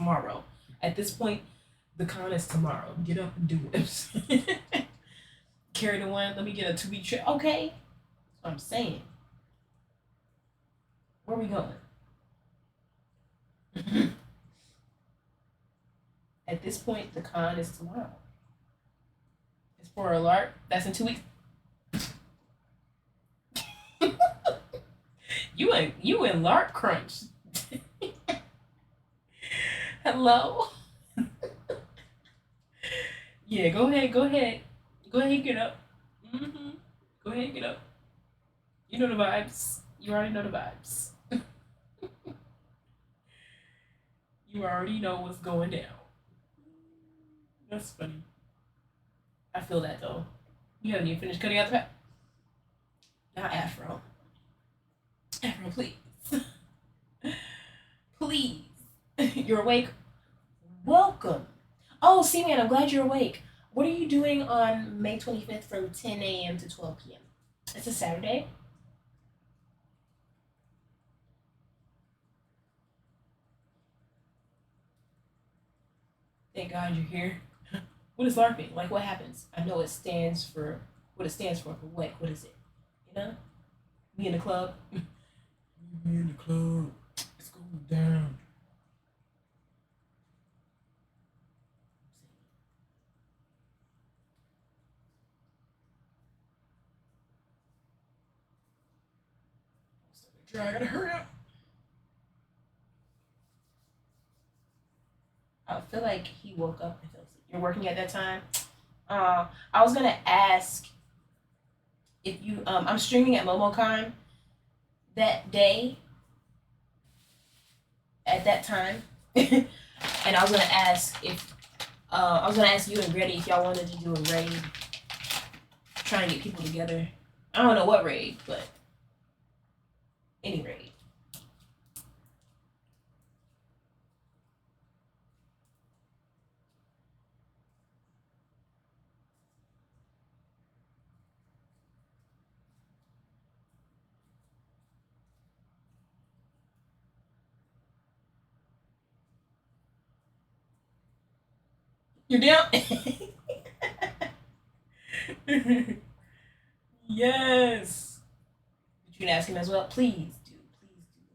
tomorrow. At this point, the con is tomorrow. Get up and do it. Carry the one. Let me get a 2 week trip. Okay, that's what I'm saying. Where are we going? At this point, the con is tomorrow. It's for a lark. That's in 2 weeks. You in lark crunch. Hello. Yeah, go ahead. Go ahead. Go ahead. And get up. Go ahead. And get up. You know the vibes. You already know the vibes. You already know what's going down. That's funny. I feel that though. You haven't even finished cutting out the back. Now Afro. Afro, please. Please. You're awake? Welcome. Oh, see, man, I'm glad you're awake. What are you doing on May 25th from 10 a.m. to 12 p.m.? It's a Saturday. Thank God you're here. What is LARPing? Like, what happens? I know it stands for what it stands for, but what is it? You know? Me in the club. Me in the club. It's going down. I gotta hurry up. I feel like he woke up and fell asleep. You're working at that time. I was gonna ask if you. I'm streaming at MomoCon that day at that time, and I was gonna ask if I was gonna ask you and Grady if y'all wanted to do a raid, trying to get people together. I don't know what raid, but any raid. You're down. Yes. You can ask him as well. Please do. Please do.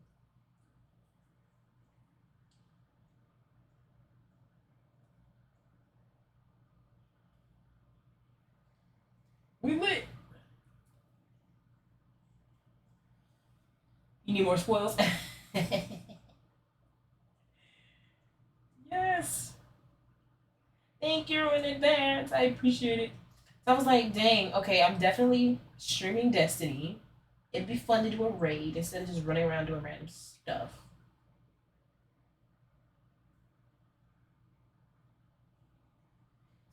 We lit. You need more spoils? Yes. Thank you in advance. I appreciate it. So I was like, dang, okay, I'm definitely streaming Destiny. It'd be fun to do a raid instead of just running around doing random stuff.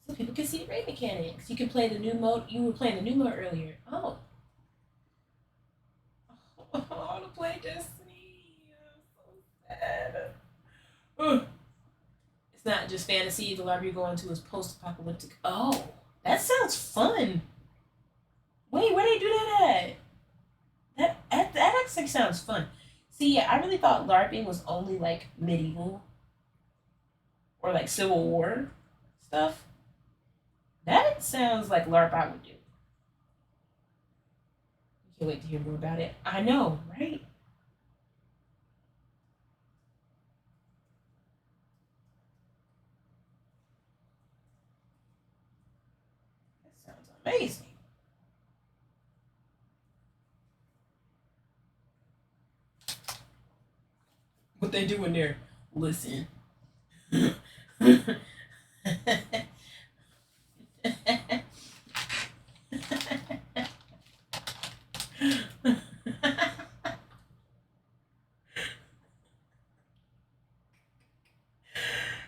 So people can see the raid mechanics. You can play the new mode. You were playing the new mode earlier. Oh. I want to play Destiny. I'm so sad. Ugh. It's not just fantasy. The lab you're going to is post-apocalyptic. Oh, that sounds fun. Wait, where they do that at? That actually sounds fun. See, yeah, I really thought LARPing was only like medieval or like Civil War stuff. That sounds like LARP I would do. Can't wait to hear more about it. I know, right? That sounds amazing. What they do in there? Listen.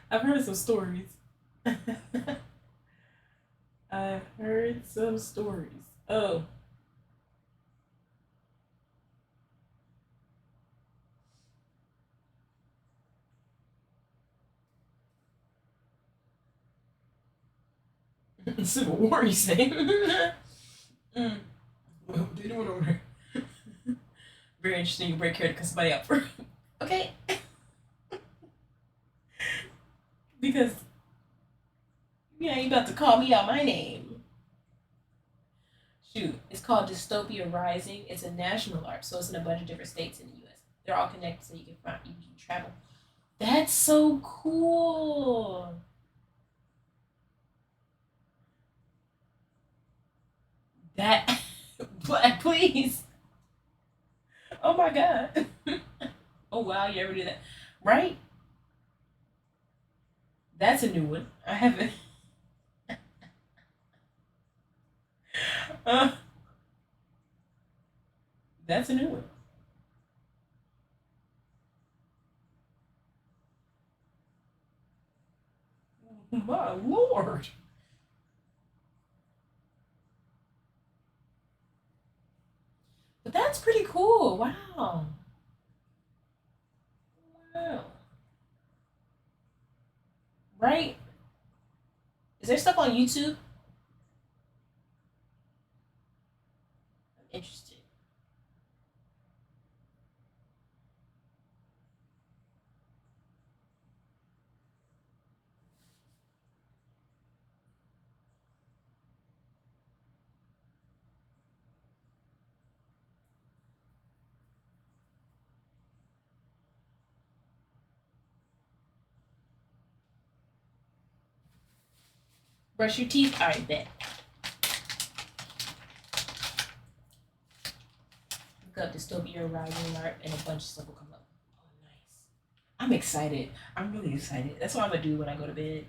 I've heard some stories. I've heard some stories. Oh, Civil War, you say? Mm. What they doing over there? Very interesting. You break character because somebody up for. Okay. Because you ain't about to call me out my name. Shoot, it's called Dystopia Rising. It's a national art, so it's in a bunch of different states in the U.S. They're all connected, so you can travel. That's so cool. That, please. Oh my god. Oh wow, you ever do that? Right? That's a new one. I haven't. Uh, that's a new one. My lord. But that's pretty cool. Wow. Wow. Right? Is there stuff on YouTube? I'm interested. Brush your teeth? Alright, bet. Look up Dystopia Rising Art and a bunch of stuff will come up. Oh, nice. I'm excited. I'm really excited. That's what I'm gonna do when I go to bed.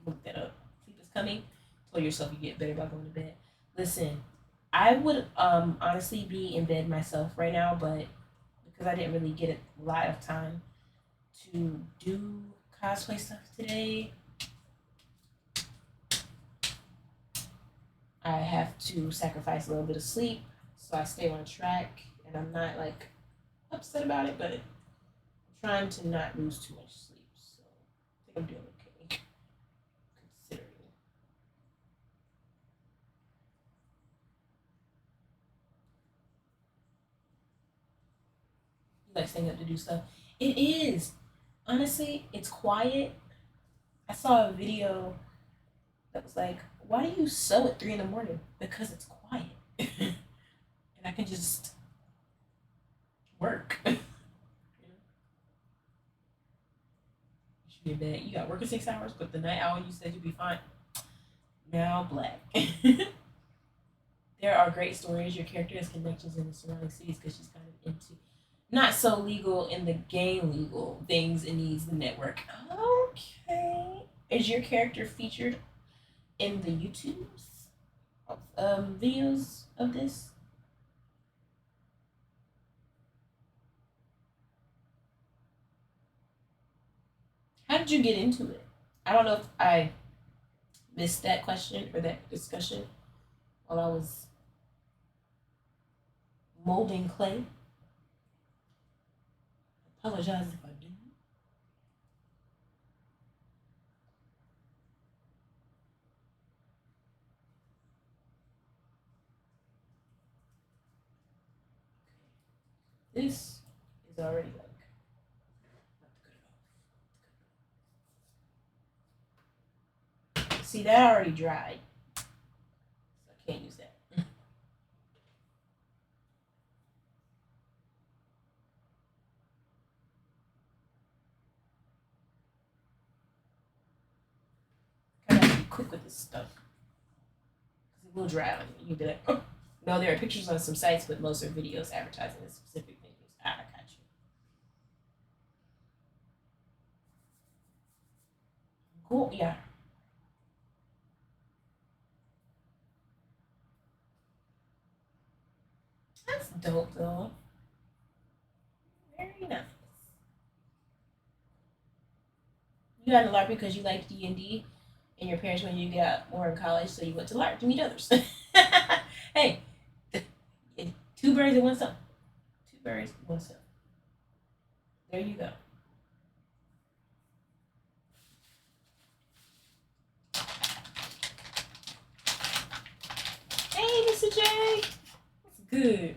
Look that up. Sleep is coming. Tell yourself you get better by going to bed. Listen, I would honestly be in bed myself right now, but because I didn't really get a lot of time to do cosplay stuff today, I have to sacrifice a little bit of sleep so I stay on track and I'm not like upset about it, but I'm trying to not lose too much sleep. So I think I'm doing okay considering. You like staying up to do stuff. It is. Honestly, it's quiet. I saw a video that was like, why do you sew at 3 in the morning? Because it's quiet. And I can just work. You should be in bed. You got work in 6 hours, but the night owl you said you'd be fine. Now black. There are great stories. Your character has connections in the surrounding cities because she's kind of into not so legal in the game legal things and needs the network. Okay. Is your character featured in the YouTube's videos of this? How did you get into it? I don't know if I missed that question or that discussion while I was molding clay. I apologize if I do. This is already like not good enough. See, that already dried, so I can't use that. Kind of have to be quick with this stuff because it will dry on you. You'll be like, oh. No, there are pictures on some sites, but most are videos advertising a specific thing. Ah, I got you. Cool. Yeah, that's dope though. Very nice. You got into LARP because you liked D&D, and your parents wanted you to get out more in college, so you went to LARP to meet others. Hey, two birds in one stone. Two birds in one stone. There you go. Hey, Mr. J. That's good.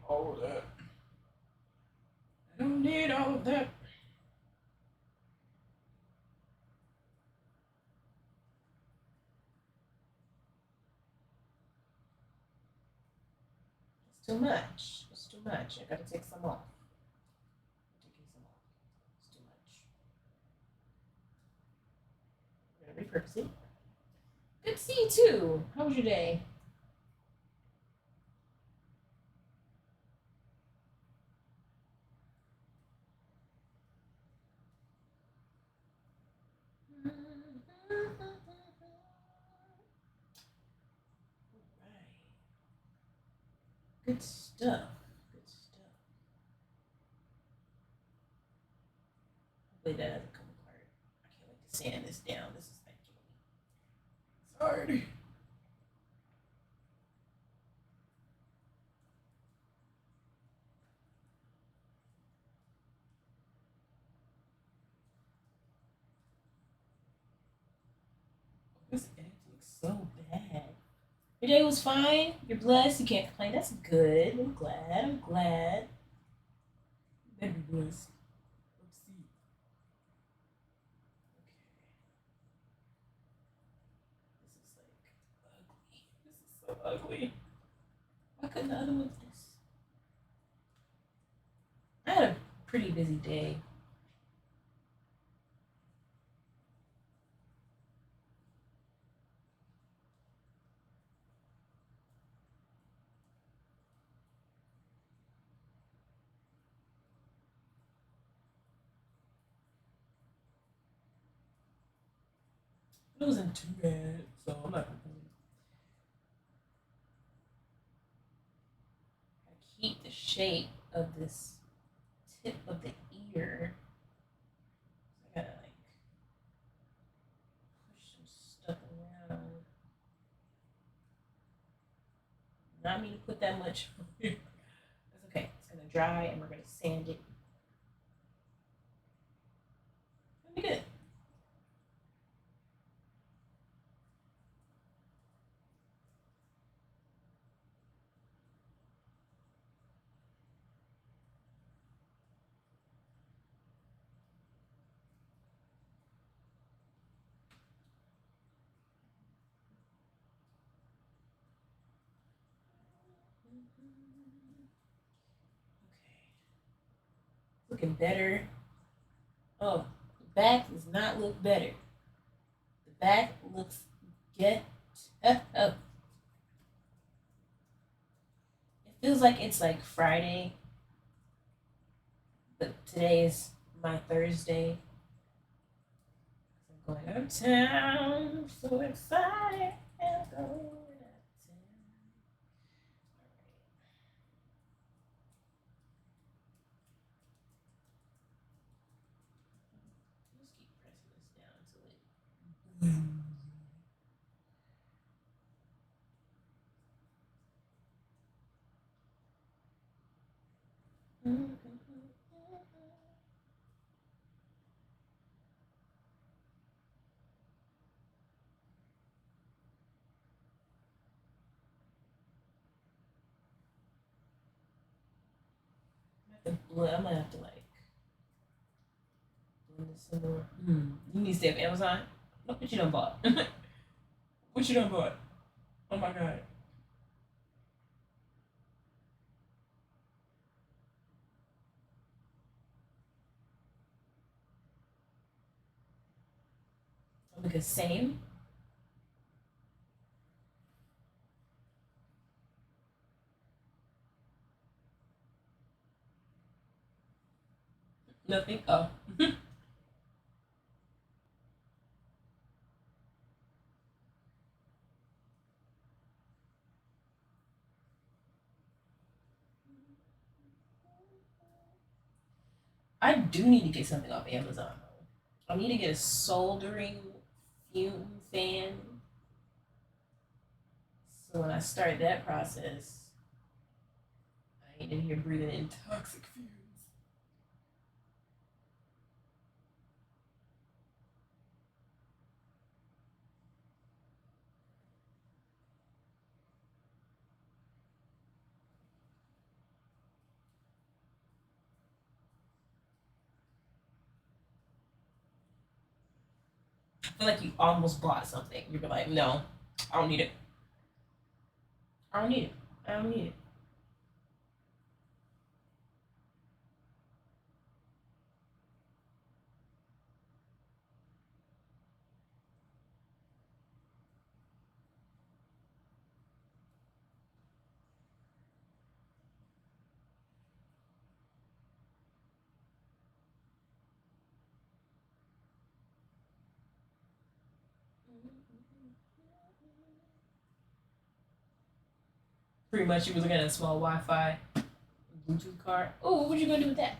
all of that. I don't need all of that. It's too much. It's too much. I gotta take some off. I'm taking some off. It's too much. I'm gonna repurpose it. Good to see you too. How was your day? Right. Good stuff. Good stuff. Hopefully that doesn't come apart. I can't wait to sand this down. This is like it's hard. This edge looks so bad. Your day was fine. You're blessed. You can't complain. That's good. I'm glad. I'm glad. You better be blessed. Let's see. Okay. This is like ugly. This is so ugly. Why couldn't the other one do this? I had a pretty busy day. It wasn't too bad, so I'm not complaining. I keep the shape of this tip of the ear. So I gotta like push some stuff around. Not me to put that much on here. That's okay. It's gonna dry and we're gonna sand it. It'll be good. Okay. Looking better. Oh, the back does not look better. The back looks get up. It feels like it's like Friday, but today is my Thursday. I'm going out of town. So excited. I'm going out of town. Just keep pressing this down until it blends. I'm gonna have to like blend this some more. You need to stay up Amazon. Look what you done bought. What you done bought? Oh my god. Because same. Nothing. Oh. I do need to get something off Amazon though. I need to get a soldering fume fan. So when I start that process, I ain't in here breathing in toxic fumes. I feel like you almost bought something. You'd be like, no, I don't need it. I don't need it. I don't need it. Pretty much, you was looking at a small Wi-Fi Bluetooth card. Oh, what were you gonna do with that?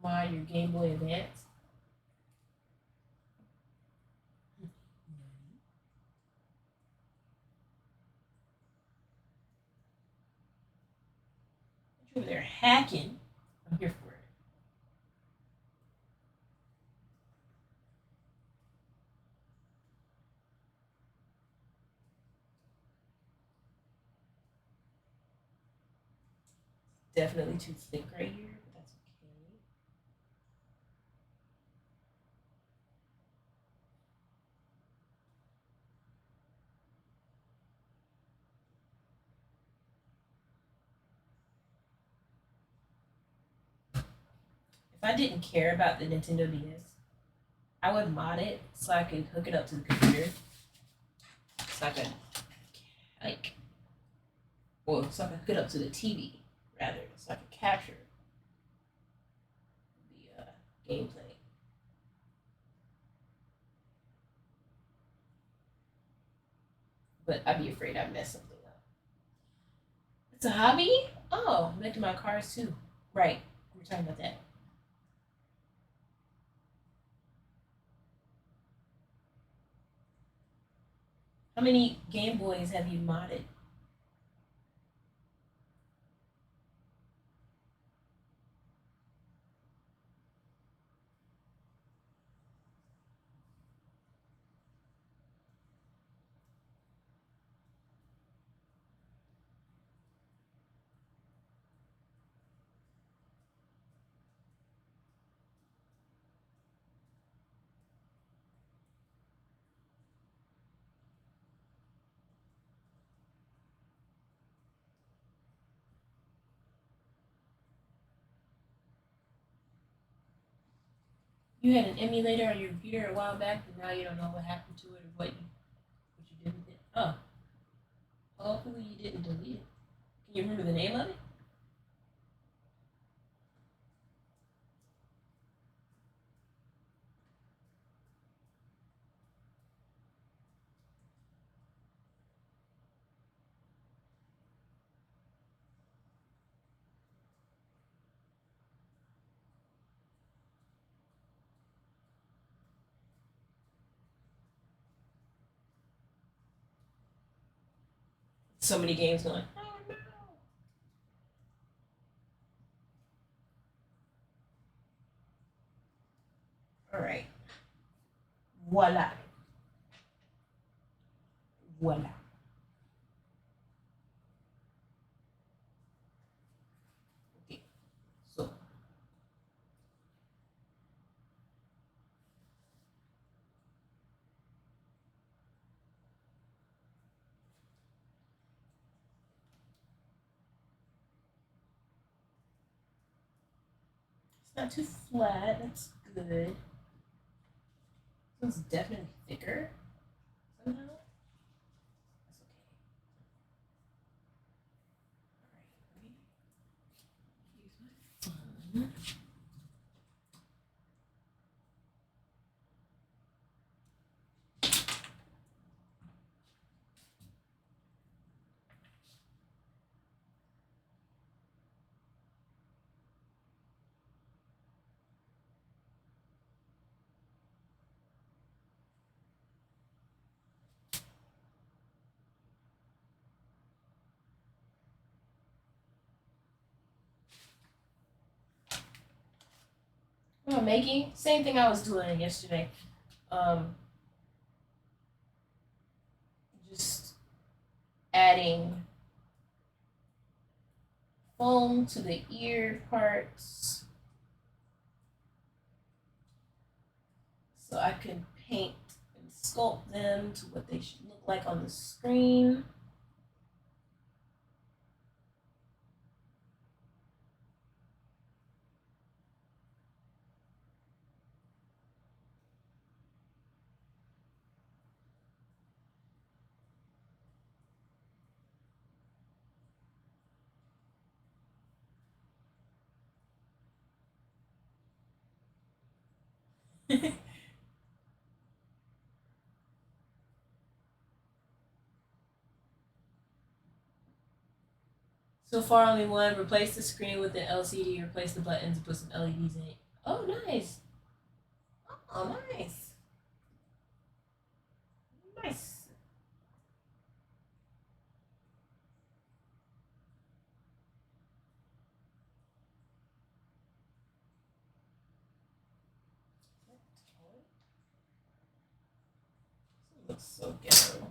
Why your Game Boy Advance? You over there hacking? I'm here for it. Definitely too thick right here, but that's okay. If I didn't care about the Nintendo DS, I would mod it so I could hook it up to the computer, so I could like, well, so I could hook it up to the TV rather, so I could capture the gameplay. But I'd be afraid I'd mess something up. It's a hobby? Oh, making my cars too. Right. We are talking about that. How many Game Boys have you modded? You had an emulator on your computer a while back, and now you don't know what happened to it or what you did with it. Oh, hopefully you didn't delete it. Can you remember the name of it? So many games going. Oh no! All right, voila, voila. Okay, so it's not too flat. That's good. This one's definitely thicker somehow. That's okay. All right, let me use my phone. What am I making? Same thing I was doing yesterday. Um, just adding foam to the ear parts so I can paint and sculpt them to what they should look like on the screen. So far, only one. Replace the screen with an LCD. Replace the buttons. Put some LEDs in it. Oh, nice. Oh, nice. Nice. This looks so ghetto.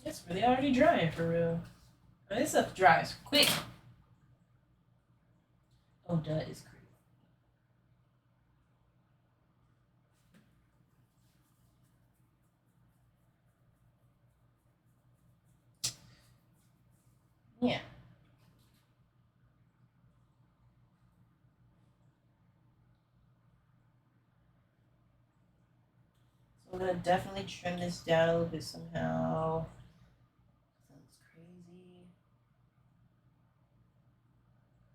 It's really already drying for real. This stuff dries quick. Oh, duh is crazy. Yeah. So I'm gonna definitely trim this down a little bit somehow. Sounds crazy.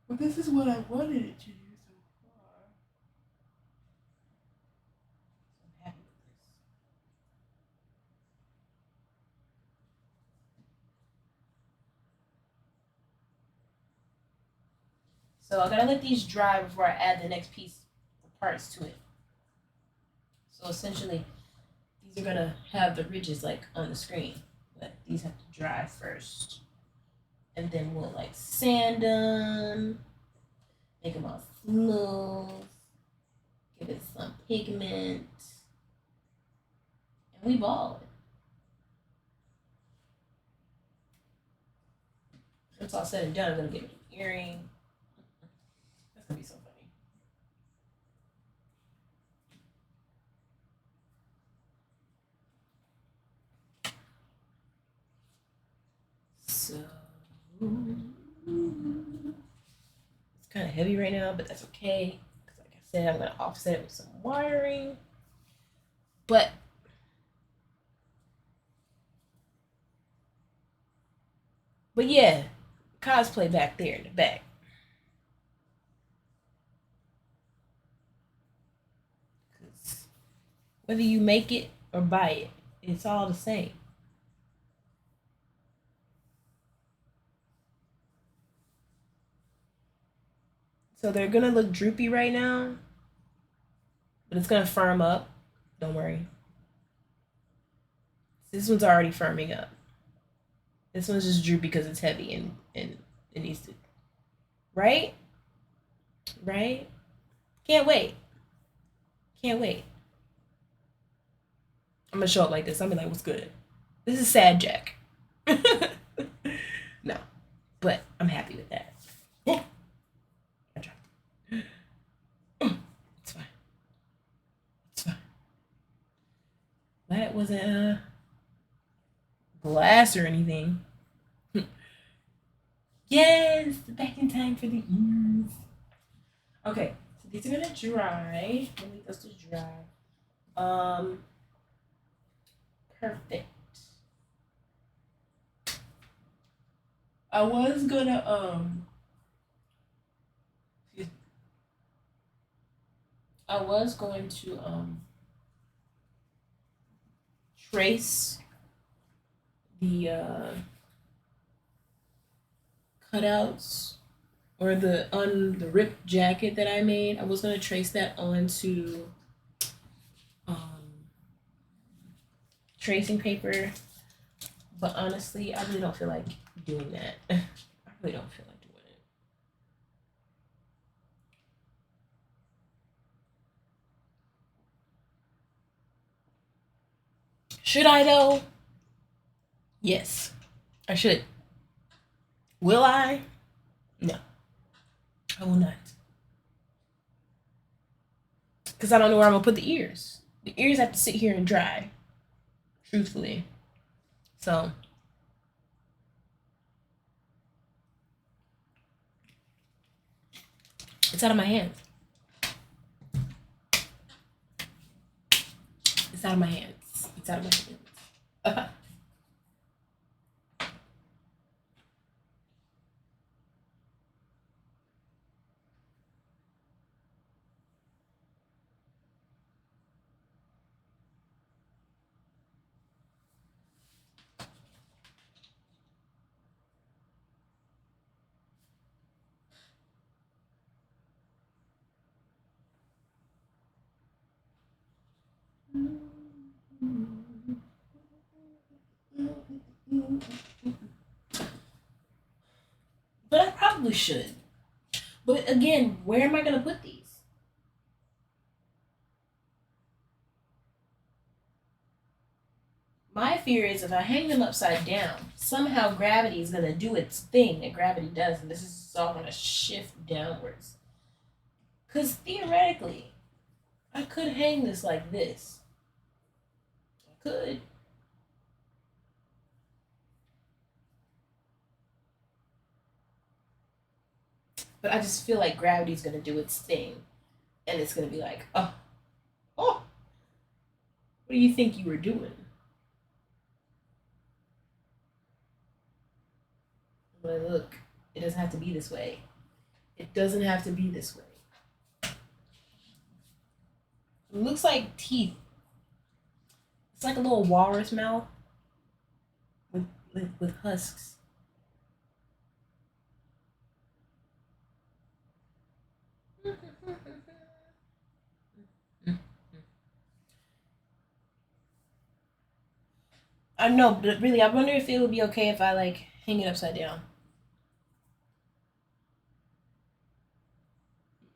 But this is what I wanted it to do so far. So I'm happy with this. So I gotta let these dry before I add the next piece of parts to it. So essentially, these are gonna have the ridges like on the screen, but these have to dry first, and then we'll like sand them, make them all smooth, give it some pigment, and we ball it. When it's all said and done, I'm gonna get an earring. That's gonna be so funny. So it's kind of heavy right now, but that's okay. Because like I said, I'm gonna offset it with some wiring. But yeah, cosplay back there in the back. Cause whether you make it or buy it, it's all the same. So they're gonna look droopy right now, but it's gonna firm up. Don't worry. This one's already firming up. This one's just droopy because it's heavy and it needs to. Right? Right? Can't wait. Can't wait. I'm gonna show up like this. I'm gonna be like, what's good? This is sad Jack. No. But I'm happy with that. Yeah. I dropped it. It's fine. It's fine. That wasn't glass or anything. Yes, back in time for the ears. Okay, so these are gonna dry. Let me just dry. Um, perfect. I was gonna excuse me. I was going to trace the cutouts or the ripped jacket that I made. I was gonna trace that onto um, tracing paper, but honestly, I really don't feel like doing that. I really don't feel like doing it. Should I though? Yes, I should. Will I? No, I will not. Because I don't know where I'm gonna put the ears. The ears have to sit here and dry. Truthfully, so it's out of my hands. It's out of my hands. It's out of my hands. But I probably should. But again, where am I gonna put these? My fear is if I hang them upside down, somehow gravity is gonna do its thing that gravity does, and this is all gonna shift downwards. Because theoretically, I could hang this like this. I could. But I just feel like gravity's gonna do its thing, and it's gonna be like, oh, oh, what do you think you were doing? But look, it doesn't have to be this way. It doesn't have to be this way. It looks like teeth. It's like a little walrus mouth with with husks. I know, but really, I wonder if it would be okay if I like hang it upside down.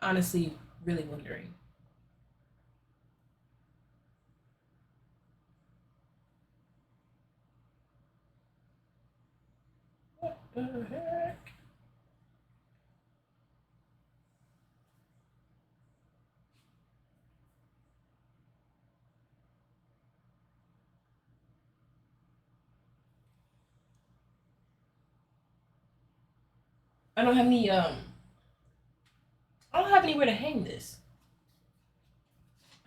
Honestly, really wondering. What the heck? I don't have any I don't have anywhere to hang this.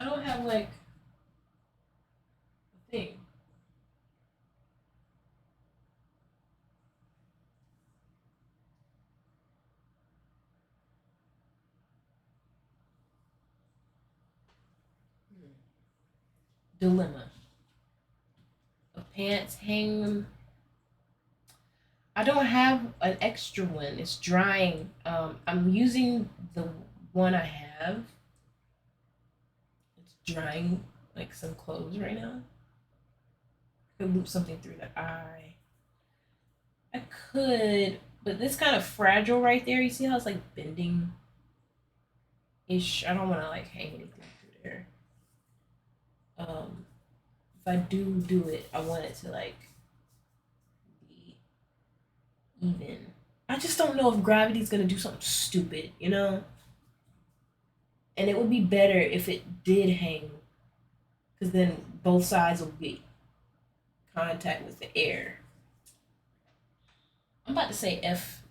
I don't have like a thing. Dilemma. A pants hang them. I don't have an extra one. It's drying. I'm using the one I have. It's drying like some clothes right now. I could loop something through the eye. I could, but this kind of fragile right there. You see how it's like bending ish. I don't want to like hang anything through there. If I do it, I want it to like be even. I just don't know if gravity's gonna do something stupid, you know. And it would be better if it did hang, because then both sides will be contact with the air. I'm about to say F